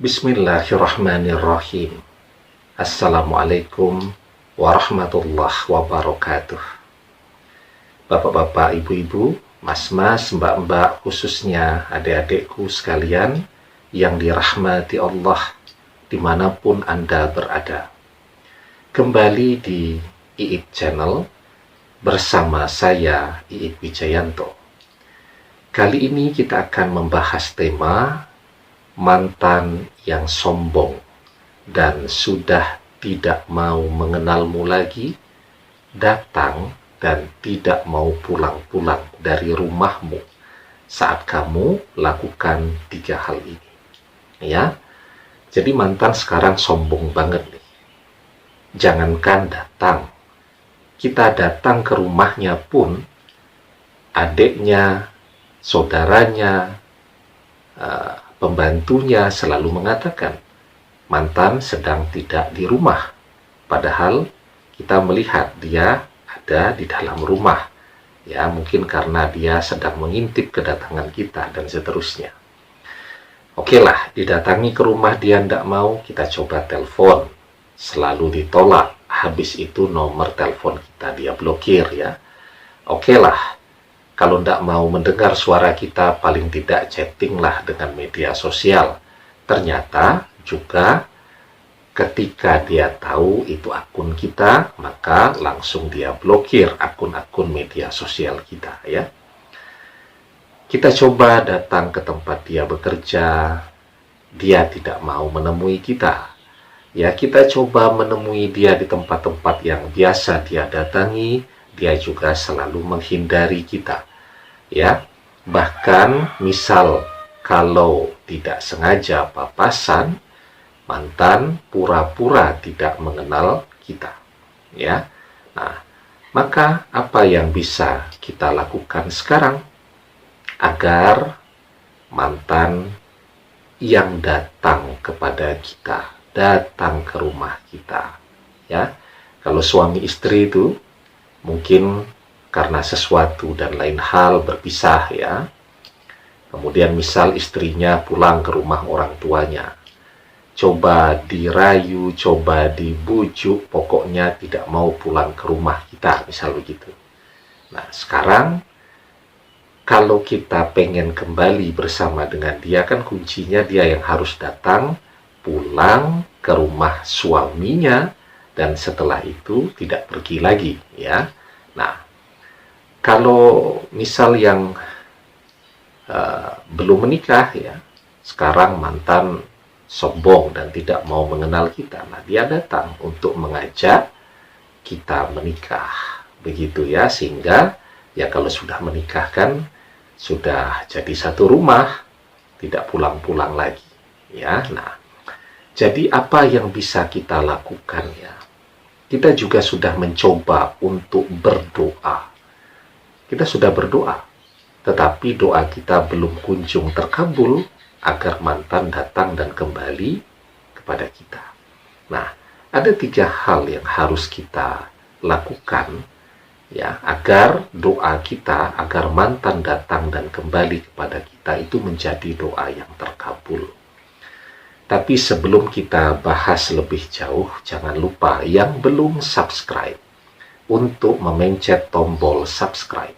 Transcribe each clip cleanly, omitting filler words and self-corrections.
Bismillahirrahmanirrahim. Assalamualaikum warahmatullahi wabarakatuh. Bapak-bapak, ibu-ibu, mas-mas, mbak-mbak, khususnya adik-adikku sekalian yang dirahmati Allah dimanapun Anda berada. Kembali di Iip Channel bersama saya, Iip Wijayanto. Kali ini kita akan membahas tema mantan yang sombong dan sudah tidak mau mengenalmu lagi, datang dan tidak mau pulang-pulang dari rumahmu saat kamu lakukan 3 hal ini. Ya, jadi mantan sekarang sombong banget nih. Jangankan datang, kita datang ke rumahnya pun, adiknya, saudaranya, pembantunya selalu mengatakan mantan sedang tidak di rumah, padahal kita melihat dia ada di dalam rumah. Ya, mungkin karena dia sedang mengintip kedatangan kita dan seterusnya. Oke lah, didatangi ke rumah dia tidak mau, kita coba telepon, selalu ditolak. Habis itu nomor telepon kita dia blokir ya. Oke lah, kalau tidak mau mendengar suara kita, paling tidak chattinglah dengan media sosial. Ternyata juga ketika dia tahu itu akun kita, maka langsung dia blokir akun-akun media sosial kita ya. Kita coba datang ke tempat dia bekerja, dia tidak mau menemui kita. Ya, kita coba menemui dia di tempat-tempat yang biasa dia datangi, dia juga selalu menghindari kita. Ya, bahkan misal kalau tidak sengaja papasan, mantan pura-pura tidak mengenal kita. Ya. Nah, maka apa yang bisa kita lakukan sekarang agar mantan yang datang kepada kita, datang ke rumah kita, ya. Kalau suami istri itu mungkin karena sesuatu dan lain hal berpisah ya. Kemudian misal istrinya pulang ke rumah orang tuanya, coba dirayu, coba dibujuk, pokoknya tidak mau pulang ke rumah kita, misal begitu. Nah, sekarang kalau kita pengen kembali bersama dengan dia, kan kuncinya dia yang harus datang, pulang ke rumah suaminya, dan setelah itu tidak pergi lagi ya. Nah, kalau misal yang belum menikah ya, sekarang mantan sombong dan tidak mau mengenal kita, nah dia datang untuk mengajak kita menikah, begitu ya, sehingga ya kalau sudah menikah kan sudah jadi satu rumah, tidak pulang-pulang lagi ya. Nah, jadi apa yang bisa kita lakukan ya? Kita juga sudah mencoba untuk berdoa. Kita sudah berdoa, tetapi doa kita belum kunjung terkabul agar mantan datang dan kembali kepada kita. Nah, ada 3 hal yang harus kita lakukan ya, agar doa kita, agar mantan datang dan kembali kepada kita itu menjadi doa yang terkabul. Tapi sebelum kita bahas lebih jauh, jangan lupa yang belum subscribe untuk memencet tombol subscribe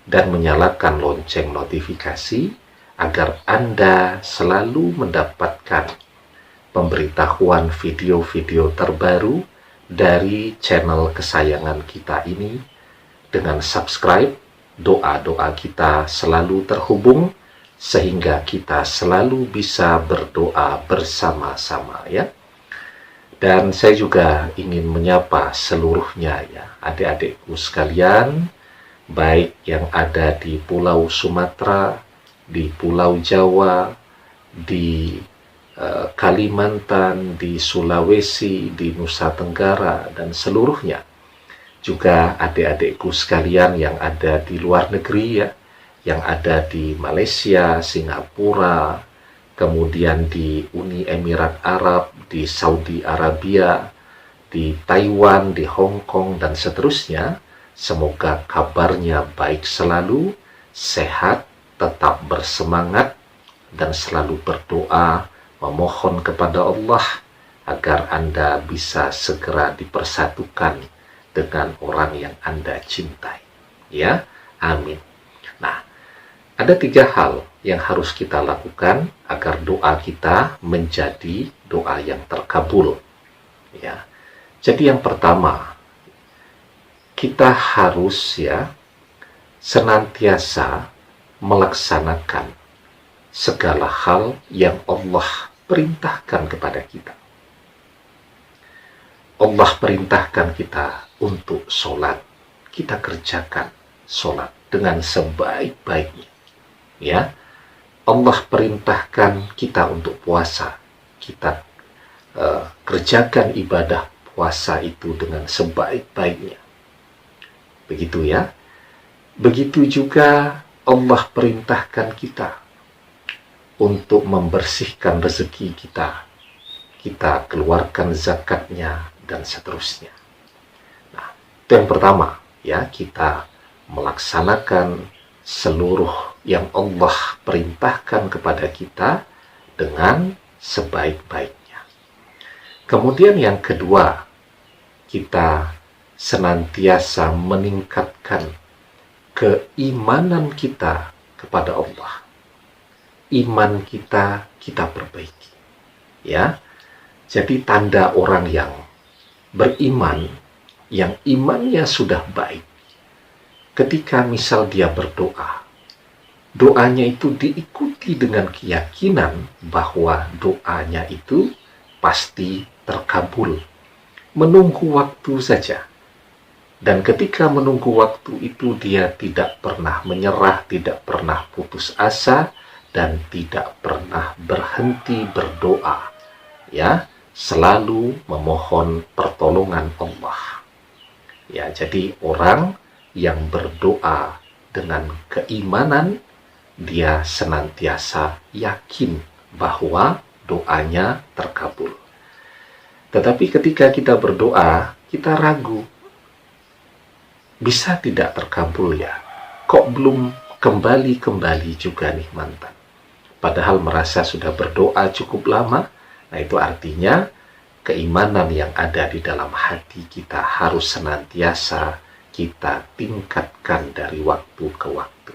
dan menyalakan lonceng notifikasi agar Anda selalu mendapatkan pemberitahuan video-video terbaru dari channel kesayangan kita ini. Dengan subscribe, doa-doa kita selalu terhubung sehingga kita selalu bisa berdoa bersama-sama ya. Dan saya juga ingin menyapa seluruhnya ya, adik-adikku sekalian, baik yang ada di Pulau Sumatera, di Pulau Jawa, di Kalimantan, di Sulawesi, di Nusa Tenggara, dan seluruhnya. Juga adik-adikku sekalian yang ada di luar negeri ya, yang ada di Malaysia, Singapura, kemudian di Uni Emirat Arab, di Saudi Arabia, di Taiwan, di Hong Kong, dan seterusnya. Semoga kabarnya baik selalu, sehat, tetap bersemangat, dan selalu berdoa memohon kepada Allah agar Anda bisa segera dipersatukan dengan orang yang Anda cintai. Ya, amin. Nah, ada 3 hal yang harus kita lakukan agar doa kita menjadi doa yang terkabul. Ya, jadi yang pertama, kita harus senantiasa melaksanakan segala hal yang Allah perintahkan kepada kita. Allah perintahkan kita untuk sholat, kita kerjakan sholat dengan sebaik-baiknya. Ya, Allah perintahkan kita untuk puasa, kita kerjakan ibadah puasa itu dengan sebaik-baiknya. Begitu ya. Begitu juga Allah perintahkan kita untuk membersihkan rezeki kita. Kita keluarkan zakatnya dan seterusnya. Nah, itu yang pertama, ya, kita melaksanakan seluruh yang Allah perintahkan kepada kita dengan sebaik-baiknya. Kemudian yang kedua, kita senantiasa meningkatkan keimanan kita kepada Allah. Iman kita perbaiki. Ya. Jadi tanda orang yang beriman, yang imannya sudah baik, ketika misal dia berdoa, doanya itu diikuti dengan keyakinan bahwa doanya itu pasti terkabul. Menunggu waktu saja. Dan ketika menunggu waktu itu, dia tidak pernah menyerah, tidak pernah putus asa, dan tidak pernah berhenti berdoa. Ya, selalu memohon pertolongan Allah. Ya, jadi orang yang berdoa dengan keimanan, dia senantiasa yakin bahwa doanya terkabul. Tetapi ketika kita berdoa, kita ragu, bisa tidak terkabul ya? Kok belum kembali juga nih mantan? Padahal merasa sudah berdoa cukup lama. Nah, itu artinya keimanan yang ada di dalam hati kita harus senantiasa kita tingkatkan dari waktu ke waktu.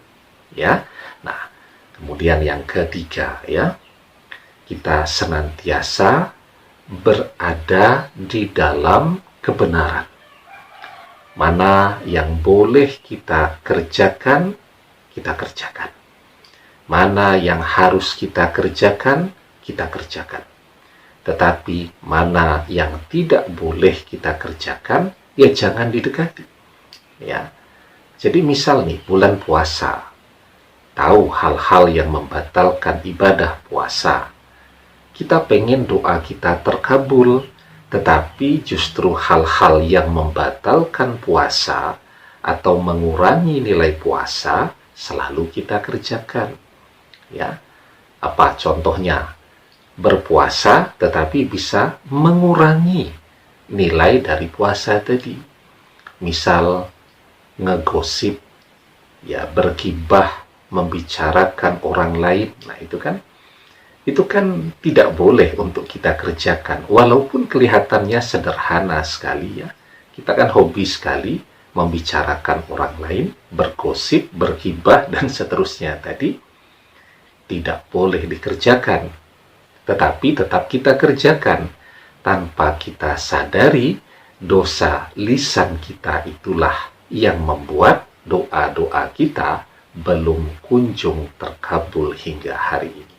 Ya. Nah, kemudian yang ketiga, ya, kita senantiasa berada di dalam kebenaran. Mana yang boleh kita kerjakan, kita kerjakan. Mana yang harus kita kerjakan, kita kerjakan. Tetapi mana yang tidak boleh kita kerjakan, ya jangan didekati. Ya. Jadi misal nih, bulan puasa, tahu hal-hal yang membatalkan ibadah puasa. Kita pengen doa kita terkabul, tetapi justru hal-hal yang membatalkan puasa atau mengurangi nilai puasa selalu kita kerjakan. Ya. Apa contohnya? Berpuasa tetapi bisa mengurangi nilai dari puasa tadi. Misal ngegosip, ya, bergibah, membicarakan orang lain. Nah, itu kan tidak boleh untuk kita kerjakan. Walaupun kelihatannya sederhana sekali, ya. Kita kan hobi sekali membicarakan orang lain, bergosip, bergibah, dan seterusnya tadi. Tidak boleh dikerjakan. Tetapi tetap kita kerjakan. Tanpa kita sadari, dosa lisan kita itulah yang membuat doa-doa kita belum kunjung terkabul hingga hari ini.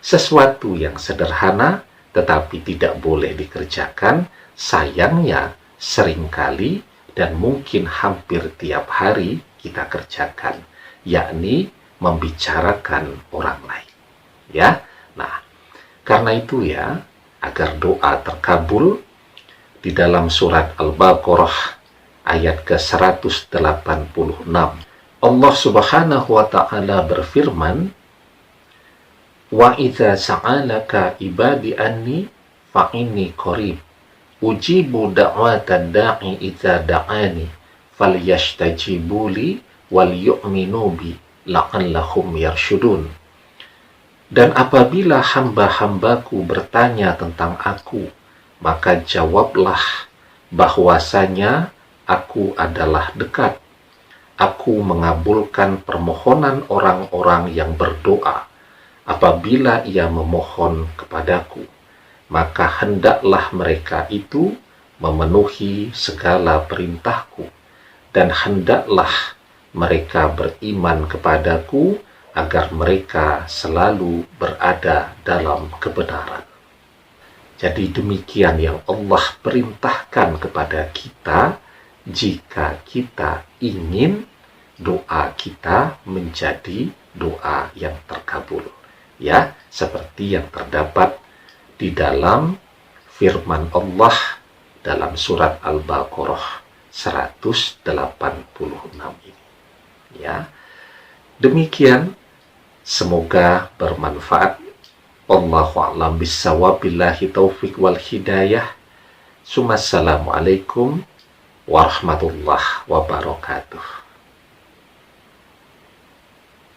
Sesuatu yang sederhana tetapi tidak boleh dikerjakan, sayangnya seringkali dan mungkin hampir tiap hari kita kerjakan, yakni membicarakan orang lain. Ya. Nah, karena itu ya, agar doa terkabul, di dalam surat Al-Baqarah ayat ke-186, Allah Subhanahu wa ta'ala berfirman, "Wa idza sa'alaka ibadi anni fa inni qarib, ujibu da'watad da'i idza da'ani, falyashtajibu li wal yu'minu bi la'allahum yarshudun." Dan apabila hamba-hambaku bertanya tentang aku, maka jawablah bahwasanya aku adalah dekat. Aku mengabulkan permohonan orang-orang yang berdoa. Apabila ia memohon kepadaku, maka hendaklah mereka itu memenuhi segala perintahku, dan hendaklah mereka beriman kepadaku agar mereka selalu berada dalam kebenaran. Jadi demikian yang Allah perintahkan kepada kita jika kita ingin doa kita menjadi doa yang terkabul. Ya, seperti yang terdapat di dalam firman Allah dalam surat Al-Baqarah 186 ini. Ya. Demikian, semoga bermanfaat. Wallahu a'lam bissawab, billahi taufiq wal hidayah. Assalamualaikum warahmatullahi wabarakatuh.